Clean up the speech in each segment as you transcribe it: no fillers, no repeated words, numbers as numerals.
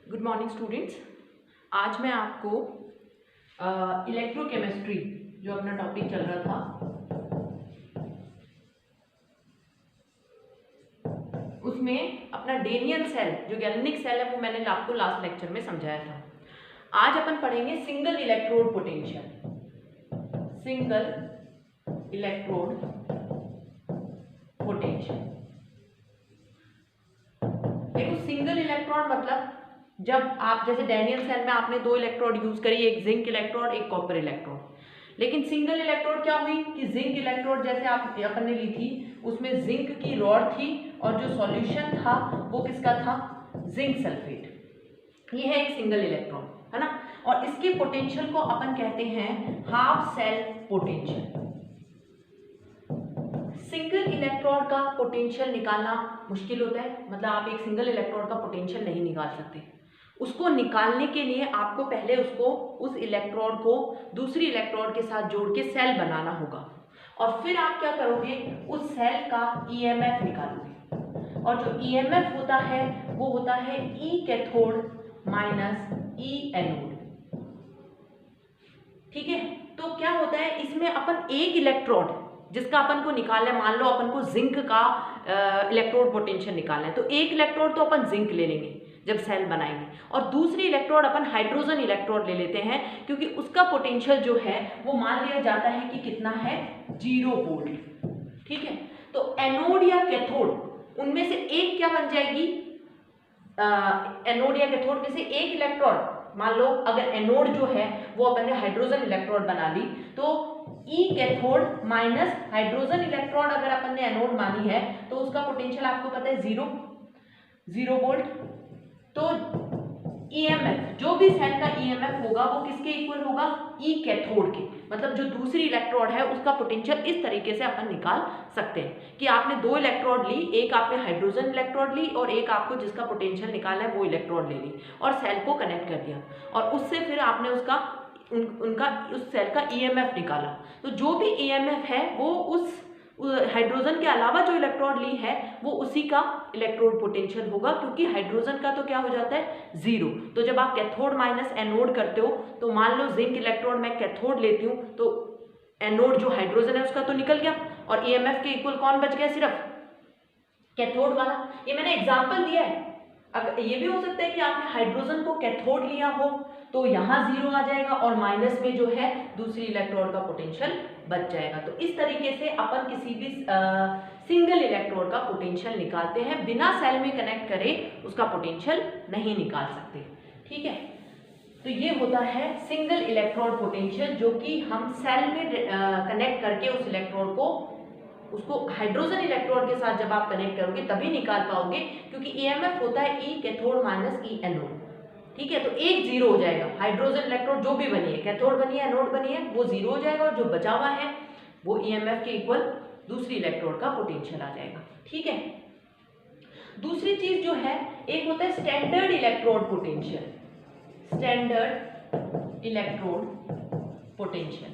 Good morning students. आज मैं आपको इलेक्ट्रोकेमिस्ट्री जो अपना टॉपिक चल रहा था उसमें अपना डेनियल सेल जो गैलेनिक सेल है वो मैंने आपको लास्ट लेक्चर में समझाया था। आज अपन पढ़ेंगे single electrode potential. Single electrode potential. देखो, सिंगल इलेक्ट्रॉन मतलब जब आप जैसे डैनियल सेल में आपने दो इलेक्ट्रोड यूज करी, एक जिंक इलेक्ट्रोड एक कॉपर इलेक्ट्रोड। लेकिन सिंगल इलेक्ट्रोड क्या हुई कि जिंक इलेक्ट्रोड जैसे आप अपन ने ली थी उसमें जिंक की रॉड थी और जो सॉल्यूशन था वो किसका था, जिंक सल्फेट। ये है एक सिंगल इलेक्ट्रॉन, है ना। और इसके पोटेंशियल को अपन कहते हैं half cell potential. Single electrode का पोटेंशियल निकालना मुश्किल होता है, मतलब आप एक सिंगल इलेक्ट्रोड का पोटेंशियल नहीं निकाल सकते। उसको निकालने के लिए आपको पहले उस इलेक्ट्रोड को दूसरी इलेक्ट्रोड के साथ जोड़ के सेल बनाना होगा और फिर आप क्या करोगे, उस सेल का ईएमएफ निकालोगे। और जो ईएमएफ होता है वो होता है ई कैथोड माइनस ई एनोड। ठीक है, तो क्या होता है इसमें अपन एक इलेक्ट्रोड जिसका अपन को निकालना है, मान लो अपन को जिंक का इलेक्ट्रोड पोटेंशियल निकालना है, तो एक इलेक्ट्रोड तो अपन जिंक ले लेंगे जब सेल बनाएंगे और दूसरी इलेक्ट्रोड अपन हाइड्रोजन इलेक्ट्रोड ले लेते हैं क्योंकि उसका पोटेंशियल जो है वो मान लिया जाता है कि कितना है, 0 वोल्ट। ठीक है, तो एनोड या कैथोड उनमें से एक क्या बन जाएगी, एनोड या कैथोड में से एक इलेक्ट्रोड, मान लो अगर एनोड जो है वो अपन ने हाइड्रोजन इलेक्ट्रोड बना ली तो ई कैथोड माइनस हाइड्रोजन इलेक्ट्रोड अगर अपन ने एनोड मानी है तो उसका पोटेंशियल आपको पता है 0 वोल्ट। तो ईएमएफ जो भी सेल का ईएमएफ होगा वो किसके इक्वल होगा, ई कैथोड के। मतलब जो दूसरी इलेक्ट्रोड है उसका पोटेंशियल इस तरीके से अपन निकाल सकते हैं कि आपने दो इलेक्ट्रोड ली, एक आपने हाइड्रोजन इलेक्ट्रोड ली और एक आपको जिसका पोटेंशियल निकालना है वो इलेक्ट्रोड ले ली और सेल को कनेक्ट कर दिया और उससे फिर आपने उस सेल का ईएमएफ निकाला। तो जो भी ईएमएफ है वो उस हाइड्रोजन के अलावा जो इलेक्ट्रोड ली है वो उसी का इलेक्ट्रोड पोटेंशियल होगा क्योंकि हाइड्रोजन का तो क्या हो जाता है 0। तो जब आप कैथोड माइनस एनोड करते हो तो मान लो जिंक इलेक्ट्रोड मैं कैथोड लेती हूँ तो एनोड जो हाइड्रोजन है उसका तो निकल गया और ईएमएफ के इक्वल कौन बच गया, सिर्फ कैथोड वाला। ये मैंने एग्जाम्पल दिया है। अगर ये भी हो सकता है कि आपने हाइड्रोजन को कैथोड लिया हो तो यहाँ 0 आ जाएगा और माइनस में जो है दूसरी इलेक्ट्रोड का पोटेंशियल बच जाएगा। तो इस तरीके से अपन किसी भी सिंगल इलेक्ट्रोड का पोटेंशियल निकालते हैं, बिना सेल में कनेक्ट करे उसका पोटेंशियल नहीं निकाल सकते। ठीक है, तो ये होता है सिंगल इलेक्ट्रोड पोटेंशियल जो कि हम सेल में कनेक्ट करके उस इलेक्ट्रोड को उसको हाइड्रोजन इलेक्ट्रोड के साथ जब आप कनेक्ट करोगे तभी निकाल पाओगे क्योंकि ईएमएफ होता है ई कैथोड माइनस ई एनोड। ठीक है, तो एक 0 हो जाएगा, हाइड्रोजन इलेक्ट्रोड जो भी बनी है, कैथोड बनी है एनोड बनी है, वो 0 हो जाएगा और जो बचा हुआ है वो ईएमएफ के इक्वल दूसरी इलेक्ट्रोड का पोटेंशियल आ जाएगा। ठीक है, दूसरी चीज जो है एक होता है standard electrode potential. Standard electrode potential.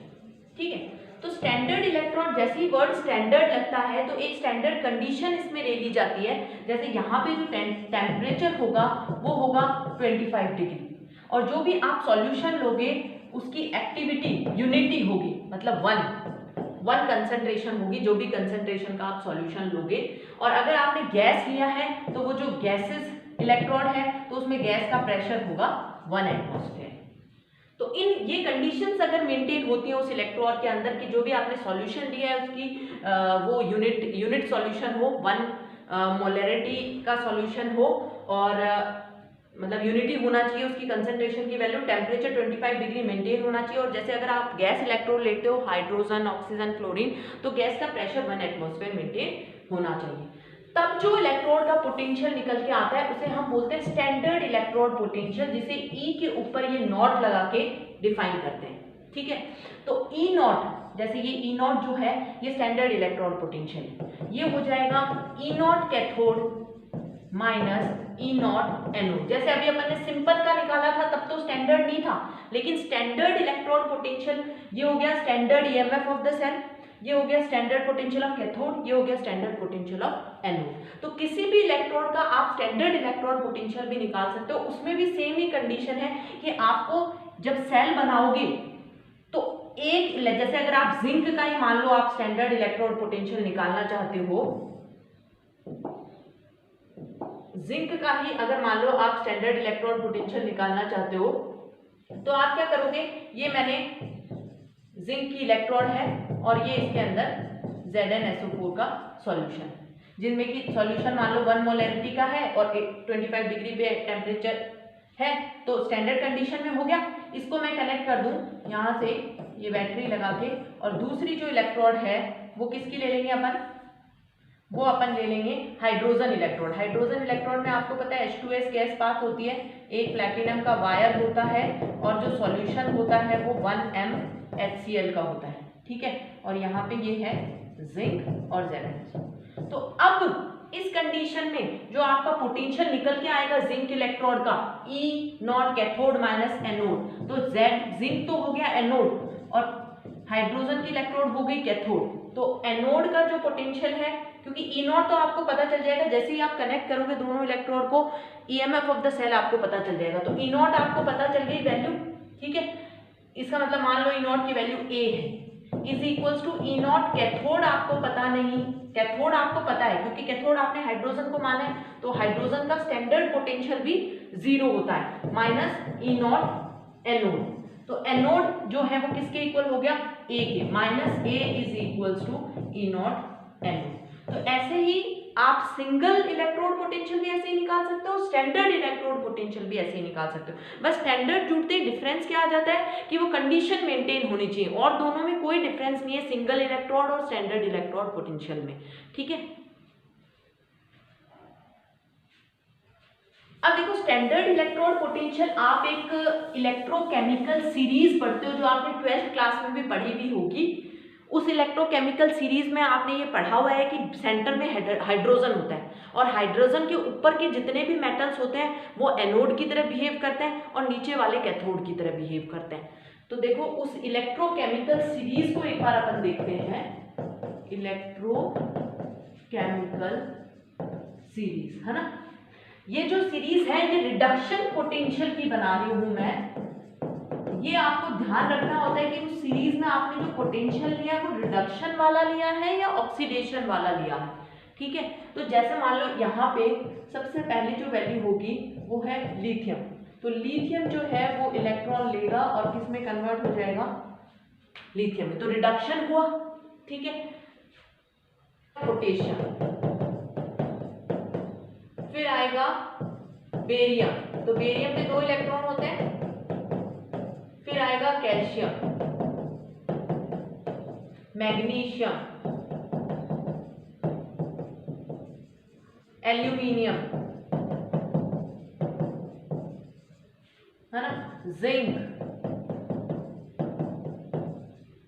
ठीक है, तो स्टैंडर्ड इलेक्ट्रोड जैसे ही वर्ड स्टैंडर्ड लगता है तो एक स्टैंडर्ड कंडीशन इसमें ले ली जाती है। जैसे यहाँ पे जो टेम्परेचर होगा वो होगा 25 डिग्री और जो भी आप सॉल्यूशन लोगे उसकी एक्टिविटी यूनिटी होगी, मतलब वन कंसंट्रेशन होगी, जो भी कंसंट्रेशन का आप सॉल्यूशन लोगे। और अगर आपने गैस लिया है तो वो जो गैसेस इलेक्ट्रोड है तो उसमें गैस का प्रेशर होगा 1 एटमॉस्फेयर। तो ये कंडीशंस अगर मेंटेन होती हैं उस इलेक्ट्रोड के अंदर कि जो भी आपने सॉल्यूशन लिया है उसकी वो यूनिट सॉल्यूशन हो, 1 मोलरिटी का सॉल्यूशन हो और मतलब यूनिटी होना चाहिए उसकी कंसंट्रेशन की वैल्यू, टेम्परेचर 25 डिग्री मेंटेन होना चाहिए। और जैसे अगर आप गैस इलेक्ट्रोड लेते हो हाइड्रोजन ऑक्सीजन क्लोरीन तो गैस का प्रेशर 1 एटमॉस्फेयर मेंटेन होना चाहिए। तब जो इलेक्ट्रोड का पोटेंशियल निकल के आता है उसे हम बोलते हैं स्टैंडर्ड इलेक्ट्रोड पोटेंशियल, जिसे ई के ऊपर ये नॉट लगा के डिफाइन करते हैं। ठीक है, तो ई नॉट, जैसे ये ई नॉट जो है ये स्टैंडर्ड इलेक्ट्रोड पोटेंशियल, ये हो जाएगा E naught cathode minus E naught anode. जैसे अभी अपन ने सिंपल का निकाला था तब तो स्टैंडर्ड नहीं था, लेकिन स्टैंडर्ड इलेक्ट्रोड पोटेंशियल ये हो गया standard EMF of the cell, ये हो गया स्टैंडर्ड पोटेंशियल ऑफ कैथोड, ये हो गया स्टैंडर्ड पोटेंशियल ऑफ एनोड। तो किसी भी इलेक्ट्रोड का आप स्टैंडर्ड इलेक्ट्रॉन पोटेंशियल भी निकाल सकते हो। उसमें भी सेम ही कंडीशन है कि आपको जब सेल बनाओगे तो एक, जैसे अगर आप जिंक का ही मान लो आप स्टैंडर्ड इलेक्ट्रोड पोटेंशियल निकालना चाहते हो, जिंक का ही अगर मान लो आप स्टैंडर्ड इलेक्ट्रोड पोटेंशियल निकालना चाहते हो तो आप क्या करोगे, ये मैंने जिंक की इलेक्ट्रोड है और ये इसके अंदर ZnSO4 का सॉल्यूशन, जिनमें कि सॉल्यूशन मान लो 1 मोलैरिटी का है और 25 डिग्री पे टेम्परेचर है, तो स्टैंडर्ड कंडीशन में हो गया। इसको मैं कनेक्ट कर दूं यहाँ से ये बैटरी लगा के, और दूसरी जो इलेक्ट्रोड है वो किसकी ले लेंगे अपन, वो अपन ले लेंगे हाइड्रोजन इलेक्ट्रोड। हाइड्रोजन इलेक्ट्रोड में आपको पता है H2S गैस पास होती है, एक प्लैटिनम का वायर होता है और जो सॉल्यूशन होता है वो 1mHCl का होता है, ठीक है। और यहाँ पे ये है जिंक और Zn। तो अब इस कंडीशन में जो आपका पोटेंशियल निकल के आएगा जिंक इलेक्ट्रोड का, E0 कैथोड माइनस एनोड, तो Z जिंक तो हो गया एनोड और हाइड्रोजन की इलेक्ट्रोड हो गई कैथोड। तो एनोड का जो पोटेंशियल है, क्योंकि E0 तो आपको पता चल जाएगा जैसे ही आप कनेक्ट करोगे दोनों इलेक्ट्रोड को, EMF ऑफ द सेल आपको पता चल जाएगा। तो E0 आपको पता चल गई वैल्यू, ठीक है। इसका मतलब मान लो E0 की वैल्यू A है, is equals to E0 cathode आपको पता नहीं, कैथोड आपको पता है क्योंकि कैथोड आपने हाइड्रोजन को माना है, तो हाइड्रोजन का स्टैंडर्ड पोटेंशियल भी 0 होता है, माइनस E0 एनोड। तो एनोड जो है वो किसके इक्वल हो गया, A के, minus A is equals to E0 anode. तो ऐसे ही आप सिंगल इलेक्ट्रोड पोटेंशियल भी ऐसे ही निकाल सकते हो, स्टैंडर्ड इलेक्ट्रोड पोटेंशियल भी ऐसे ही निकाल सकते हो। बस स्टैंडर्ड जुड़ते ही डिफरेंस क्या आ जाता है कि वो कंडीशन मेंटेन होनी चाहिए, और दोनों में कोई डिफरेंस नहीं है सिंगल इलेक्ट्रोड और स्टैंडर्ड इलेक्ट्रोड पोटेंशियल में, ठीक है। अब देखो स्टैंडर्ड इलेक्ट्रोड पोटेंशियल, आप एक इलेक्ट्रोकेमिकल सीरीज पढ़ते हो जो आपने 12th क्लास में भी पढ़ी भी होगी। उस इलेक्ट्रोकेमिकल सीरीज में आपने ये पढ़ा हुआ है कि सेंटर में हाइड्रोजन होता है और हाइड्रोजन के ऊपर के जितने भी मेटल्स होते हैं वो एनोड की तरह बिहेव करते हैं और नीचे वाले कैथोड की तरह बिहेव करते हैं। तो देखो उस इलेक्ट्रोकेमिकल सीरीज को एक बार अपन देखते हैं, इलेक्ट्रोकेमिकल सीरीज है ना। ये जो सीरीज है ये रिडक्शन पोटेंशियल की बना रही हूं मैं। ये आपको ध्यान रखना होता है कि उस सीरीज में आपने जो पोटेंशियल लिया है वो रिडक्शन वाला लिया है या ऑक्सीडेशन वाला लिया है, ठीक है। तो जैसे मान लो यहाँ पे सबसे पहले जो वैल्यू होगी वो है लिथियम, तो लिथियम जो है वो इलेक्ट्रॉन लेगा और किस में कन्वर्ट हो जाएगा, लिथियम में, तो रिडक्शन हुआ, ठीक है। पोटेशियम, फिर आएगा बेरियम, तो बेरियम पे 2 इलेक्ट्रॉन होते हैं, फिर आएगा कैल्शियम, मैग्नीशियम, एल्यूमिनियम, है ना, जिंक,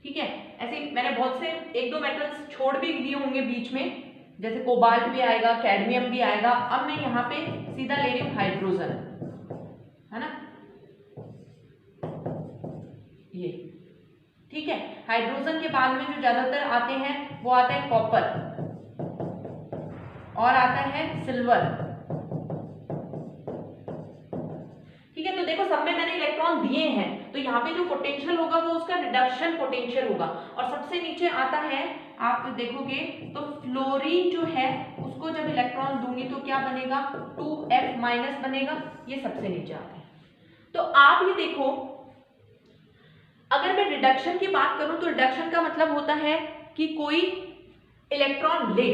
ठीक है। ऐसे मैंने बहुत से 1-2 मेटल्स छोड़ भी दिए होंगे बीच में, जैसे कोबाल्ट भी आएगा, कैडमियम भी आएगा। अब मैं यहाँ पे सीधा ले रही हूँ हाइड्रोजन, है ना, ये, ठीक है। हाइड्रोजन के बाद में जो ज्यादातर आते हैं वो आता है कॉपर और आता है सिल्वर, ठीक है। तो देखो सब में मैंने इलेक्ट्रॉन दिए हैं, तो यहाँ पे जो पोटेंशियल होगा वो उसका रिडक्शन पोटेंशियल होगा। और सबसे नीचे आता है, आप देखोगे तो फ्लोरीन जो है उसको जब इलेक्ट्रॉन दूंगी तो क्या बनेगा, 2F माइनस बनेगा, ये सबसे नीचे आता है। तो आप ये देखो, अगर मैं रिडक्शन की बात करूं तो रिडक्शन का मतलब होता है कि कोई इलेक्ट्रॉन ले,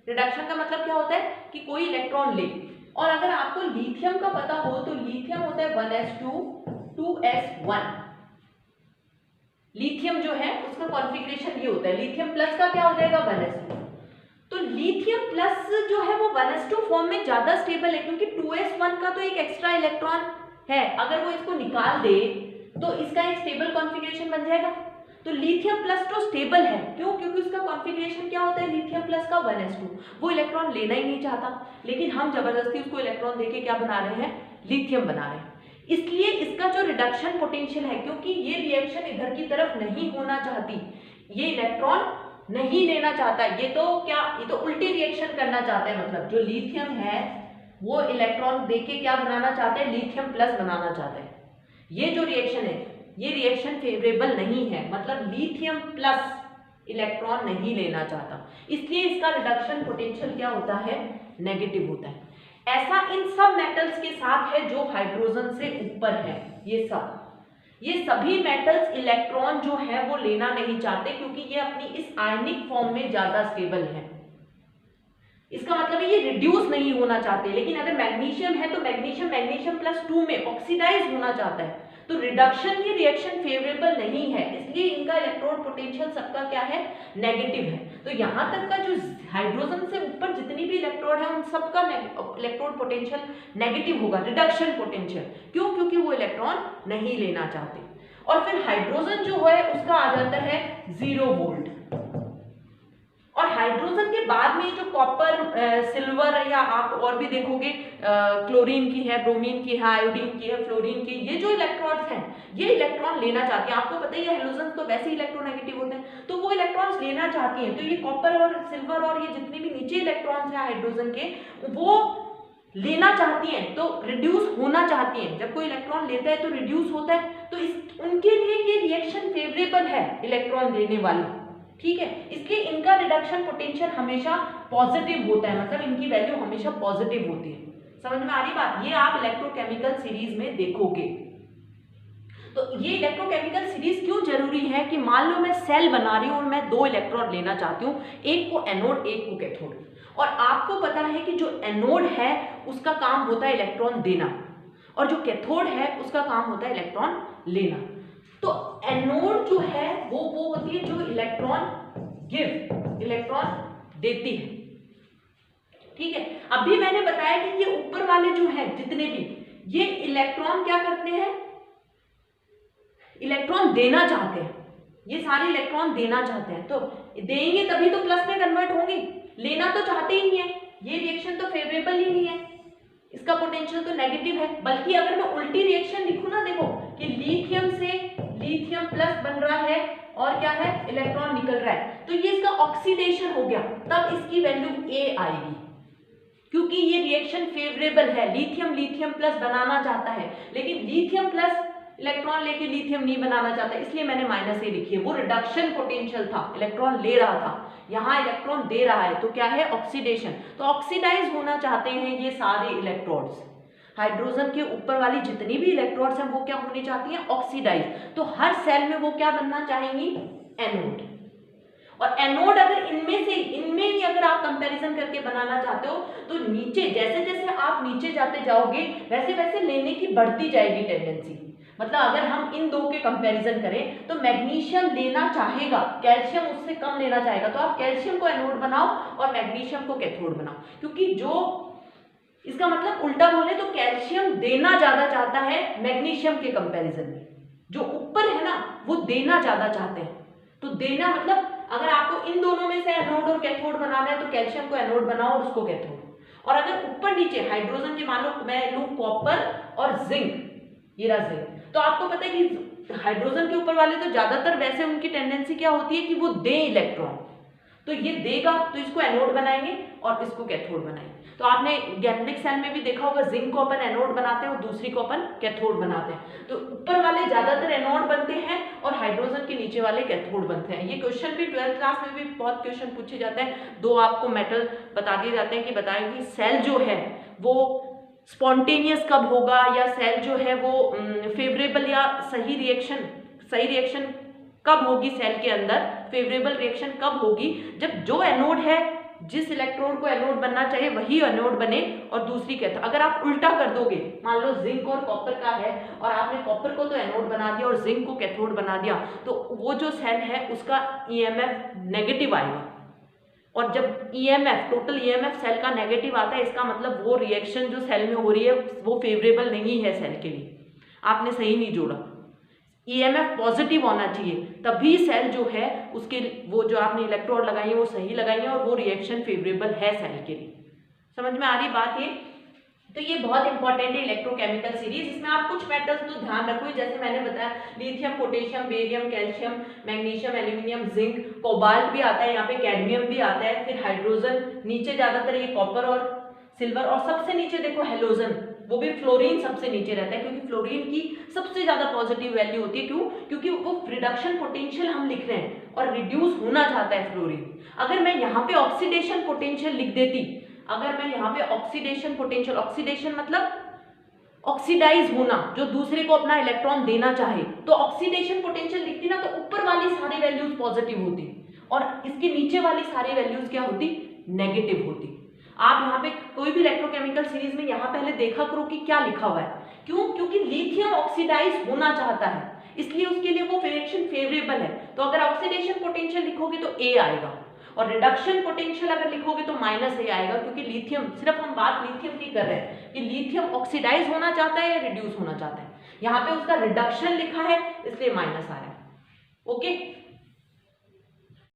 रिडक्शन का मतलब क्या होता है कि कोई इलेक्ट्रॉन ले। और अगर आपको लिथियम का पता हो तो लिथियम होता है 1s2 2s1, लिथियम जो है उसका कॉन्फ़िगरेशन ये होता है, लिथियम प्लस का क्या हो जाएगा 1s2। तो लिथियम प्लस जो है वो 1s2 फॉर्म में ज्यादा स्टेबल है, क्योंकि 2s1 का तो एक एक्स्ट्रा इलेक्ट्रॉन है, अगर वो इसको निकाल दे तो इसका एक स्टेबल कॉन्फ़िगरेशन बन जाएगा। तो लिथियम प्लस तो स्टेबल है, क्यों, क्योंकि उसका कॉन्फ़िगरेशन क्या होता है लिथियम प्लस का 1s2, वो इलेक्ट्रॉन लेना ही नहीं चाहता, लेकिन हम जबरदस्ती उसको इलेक्ट्रॉन देके क्या बना रहे हैं, लिथियम बना रहे हैं। इसलिए इसका जो रिडक्शन पोटेंशियल है, क्योंकि ये रिएक्शन इधर की तरफ नहीं होना चाहती, ये इलेक्ट्रॉन नहीं लेना चाहता, ये तो उल्टी रिएक्शन करना चाहता है। मतलब जो लिथियम है वो इलेक्ट्रॉन देके क्या बनाना चाहता है, लिथियम प्लस बनाना चाहता है। ये जो रिएक्शन है ये रिएक्शन फेवरेबल नहीं है, मतलब लिथियम प्लस इलेक्ट्रॉन नहीं लेना चाहता, इसलिए इसका रिडक्शन पोटेंशियल क्या होता है, नेगेटिव होता है। ऐसा इन सब मेटल्स के साथ है जो हाइड्रोजन से ऊपर है। ये सभी मेटल्स इलेक्ट्रॉन जो है वो लेना नहीं चाहते, क्योंकि ये अपनी इस आयनिक फॉर्म में ज्यादा स्टेबल है। इसका मतलब है ये रिड्यूस नहीं होना चाहते। लेकिन अगर मैग्नीशियम है तो मैग्नीशियम +2 में ऑक्सीडाइज होना चाहता है, तो रिडक्शन की रिएक्शन फेवरेबल नहीं है, इसलिए इनका इलेक्ट्रोड पोटेंशियल सबका क्या है, नेगेटिव है। तो यहां तक का जो हाइड्रोजन से ऊपर जितनी भी इलेक्ट्रोड है उन सबका इलेक्ट्रोड पोटेंशियल नेगेटिव होगा, रिडक्शन पोटेंशियल। क्यों? क्योंकि वो इलेक्ट्रॉन नहीं लेना चाहते। और फिर हाइड्रोजन जो है उसका आ जाता है 0 वोल्ट। और हाइड्रोजन के बाद में जो कॉपर, सिल्वर या आप और भी देखोगे क्लोरीन की है, ब्रोमीन की है, आयोडीन की है, फ्लोरीन की, ये जो इलेक्ट्रॉन्स हैं ये इलेक्ट्रॉन लेना चाहती हैं। आपको पता ही है हाइड्रोजन तो वैसे ही इलेक्ट्रोनेगेटिव होते हैं, तो वो इलेक्ट्रॉन्स लेना चाहती हैं। तो ये कॉपर और सिल्वर और ये जितने भी नीचे इलेक्ट्रॉन्स हैं हाइड्रोजन के वो लेना चाहती हैं, तो रिड्यूस होना चाहती हैं। जब कोई इलेक्ट्रॉन लेता है तो रिड्यूस होता है, तो उनके लिए ये रिएक्शन फेवरेबल है इलेक्ट्रॉन लेने वाली, ठीक है। इसलिए इनका रिडक्शन पोटेंशियल हमेशा पॉजिटिव होता है, मतलब इनकी वैल्यू हमेशा पॉजिटिव होती है। समझ में आ रही बात? ये आप इलेक्ट्रोकेमिकल सीरीज में देखोगे। तो ये इलेक्ट्रोकेमिकल सीरीज क्यों जरूरी है कि मान लो मैं सेल बना रही हूं और मैं 2 इलेक्ट्रोड लेना चाहती हूँ, एक को एनोड एक को कैथोड। और आपको पता है कि जो एनोड है उसका काम होता है इलेक्ट्रॉन देना, और जो कैथोड है उसका काम होता है इलेक्ट्रॉन लेना। तो एनोड जो है वो होती है जो इलेक्ट्रॉन देती है, ठीक है। अभी मैंने बताया कि ये ऊपर वाले जो है जितने भी, ये इलेक्ट्रॉन क्या करते हैं, इलेक्ट्रॉन देना चाहते हैं। ये सारे इलेक्ट्रॉन देना चाहते हैं, तो देंगे तभी तो प्लस में कन्वर्ट होंगे, लेना तो चाहते ही नहीं है। ये रिएक्शन तो फेवरेबल ही नहीं है, इसका पोटेंशियल तो नेगेटिव है। बल्कि अगर मैं उल्टी रिएक्शन लिखूं ना, देखो कि लिथियम से लिथियम प्लस बन रहा है और क्या है, इलेक्ट्रॉन निकल रहा है, तो ये इसका ऑक्सीडेशन हो गया, तब इसकी वैल्यू A आएगी, क्योंकि ये रिएक्शन फेवरेबल है। लिथियम प्लस बनाना चाहता है, लेकिन लिथियम प्लस इलेक्ट्रॉन लेके लिथियम नहीं बनाना चाहता, इसलिए मैंने -A लिखी है। वो रिडक्शन पोटेंशियल था, इलेक्ट्रॉन ले रहा था, यहाँ इलेक्ट्रॉन दे रहा है, तो क्या है, ऑक्सीडेशन। तो ऑक्सीडाइज होना चाहते हैं ये सारे इलेक्ट्रॉन्स। हाइड्रोजन के ऊपर वाली जितनी भी इलेक्ट्रॉन्स हैं वो क्या होनी चाहती हैं, ऑक्सीडाइज। तो हर सेल में वो क्या बनना चाहेंगी, एनोड। और एनोड अगर इनमें ही अगर आप कंपैरिजन करके बनाना चाहते हो, तो नीचे जैसे जैसे आप नीचे जाते जाओगे वैसे वैसे लेने की बढ़ती जाएगी टेंडेंसी। मतलब अगर हम इन दो के कंपैरिजन करें तो मैग्नीशियम लेना चाहेगा, कैल्शियम उससे कम लेना चाहेगा, तो आप कैल्शियम को एनोड बनाओ और मैग्नीशियम को कैथोड बनाओ। क्योंकि जो इसका मतलब उल्टा बोले तो कैल्शियम देना ज्यादा चाहता है मैग्नीशियम के कंपैरिजन में, जो ऊपर है ना वो देना ज्यादा चाहते हैं। तो देना मतलब अगर आपको इन दोनों में से एनोड और कैथोड बनाना है तो कैल्शियम को एनोड बनाओ और उसको कैथोड। और अगर ऊपर नीचे हाइड्रोजन के मान लो मैं लूं कॉपर और जिंक, ये रहा जिंक, तो आपको पता है कि हाइड्रोजन के ऊपर वाले तो ज्यादातर वैसे उनकी टेंडेंसी क्या होती है कि वो दे इलेक्ट्रॉन, तो ये देगा तो इसको एनोड बनाएंगे और इसको कैथोड बनाएंगे। तो आपने गैल्वेनिक सेल में भी देखा होगा, जिंक को अपन एनोड बनाते हैं और दूसरी को अपन कैथोड बनाते हैं। तो ऊपर वाले ज्यादातर एनोड बनते हैं और हाइड्रोजन के नीचे वाले कैथोड बनते हैं। ये क्वेश्चन भी 12th क्लास में भी बहुत क्वेश्चन पूछे जाते हैं। 2 आपको मेटल बता दिए जाते हैं कि बताएं कि सेल जो है वो स्पॉन्टेनियस कब होगा, या सेल जो है वो फेवरेबल या सही रिएक्शन कब होगी, सेल के अंदर फेवरेबल रिएक्शन कब होगी, जब जो एनोड है जिस इलेक्ट्रोड को एनोड बनना चाहिए वही एनोड बने और दूसरी कैथोड। अगर आप उल्टा कर दोगे, मान लो जिंक और कॉपर का है और आपने कॉपर को तो एनोड बना दिया और जिंक को कैथोड बना दिया, तो वो जो सेल है उसका ईएमएफ नेगेटिव आएगा। और जब ईएमएफ टोटल ईएमएफ सेल का नेगेटिव आता है, इसका मतलब वो रिएक्शन जो सेल में हो रही है वो फेवरेबल नहीं है सेल के लिए। आपने सही नहीं जोड़ा, ईएमएफ पॉजिटिव होना चाहिए, तभी सेल जो है उसके वो जो आपने इलेक्ट्रोड लगाई है वो सही लगाई है और वो रिएक्शन फेवरेबल है सेल के लिए। समझ में आ रही बात ये? तो ये बहुत इंपॉर्टेंट है इलेक्ट्रोकेमिकल सीरीज। इसमें आप कुछ मेटल्स तो ध्यान रखो, जैसे मैंने बताया lithium, potassium, barium, calcium, magnesium, aluminium, zinc, cobalt भी आता है यहाँ पे, कैडमियम भी आता है, फिर हाइड्रोजन, नीचे ज्यादातर ये कॉपर और सिल्वर, और सबसे नीचे देखो हेलोजन, वो भी फ्लोरीन सबसे नीचे रहता है, क्योंकि फ्लोरीन की सबसे ज्यादा पॉजिटिव वैल्यू होती है। क्यों? क्योंकि वो रिडक्शन पोटेंशियल हम लिख रहे हैं और रिड्यूस होना चाहता है फ्लोरीन। अगर मैं यहाँ पे ऑक्सीडेशन पोटेंशियल लिख देती, अगर मैं यहाँ पे ऑक्सीडेशन पोटेंशियल, ऑक्सीडेशन मतलब ऑक्सीडाइज होना, जो दूसरे को अपना इलेक्ट्रॉन देना चाहे, तो ऑक्सीडेशन पोटेंशियल लिखती ना, तो ऊपर वाली सारी वैल्यूज पॉजिटिव होती और इसके नीचे वाली सारी वैल्यूज क्या होती? नेगेटिव होती। आप यहाँ पे कोई भी इलेक्ट्रोकेमिकल सीरीज में यहाँ पहले देखा करो कि क्या लिखा हुआ है। क्यों? क्योंकि लिथियम ऑक्सीडाइज होना चाहता है, इसलिए उसके लिए वो रिएक्शन फेवरेबल है। तो अगर ऑक्सीडेशन पोटेंशियल लिखोगे तो ए आएगा, और रिडक्शन पोटेंशियल अगर लिखोगे तो माइनस ए आएगा, क्योंकि लिथियम, सिर्फ हम बात लिथियम की कर रहे हैं कि लिथियम ऑक्सीडाइज होना चाहता है या रिड्यूस होना चाहता है। यहाँ पे उसका रिडक्शन लिखा है इसलिए माइनस आ रहा है। ओके,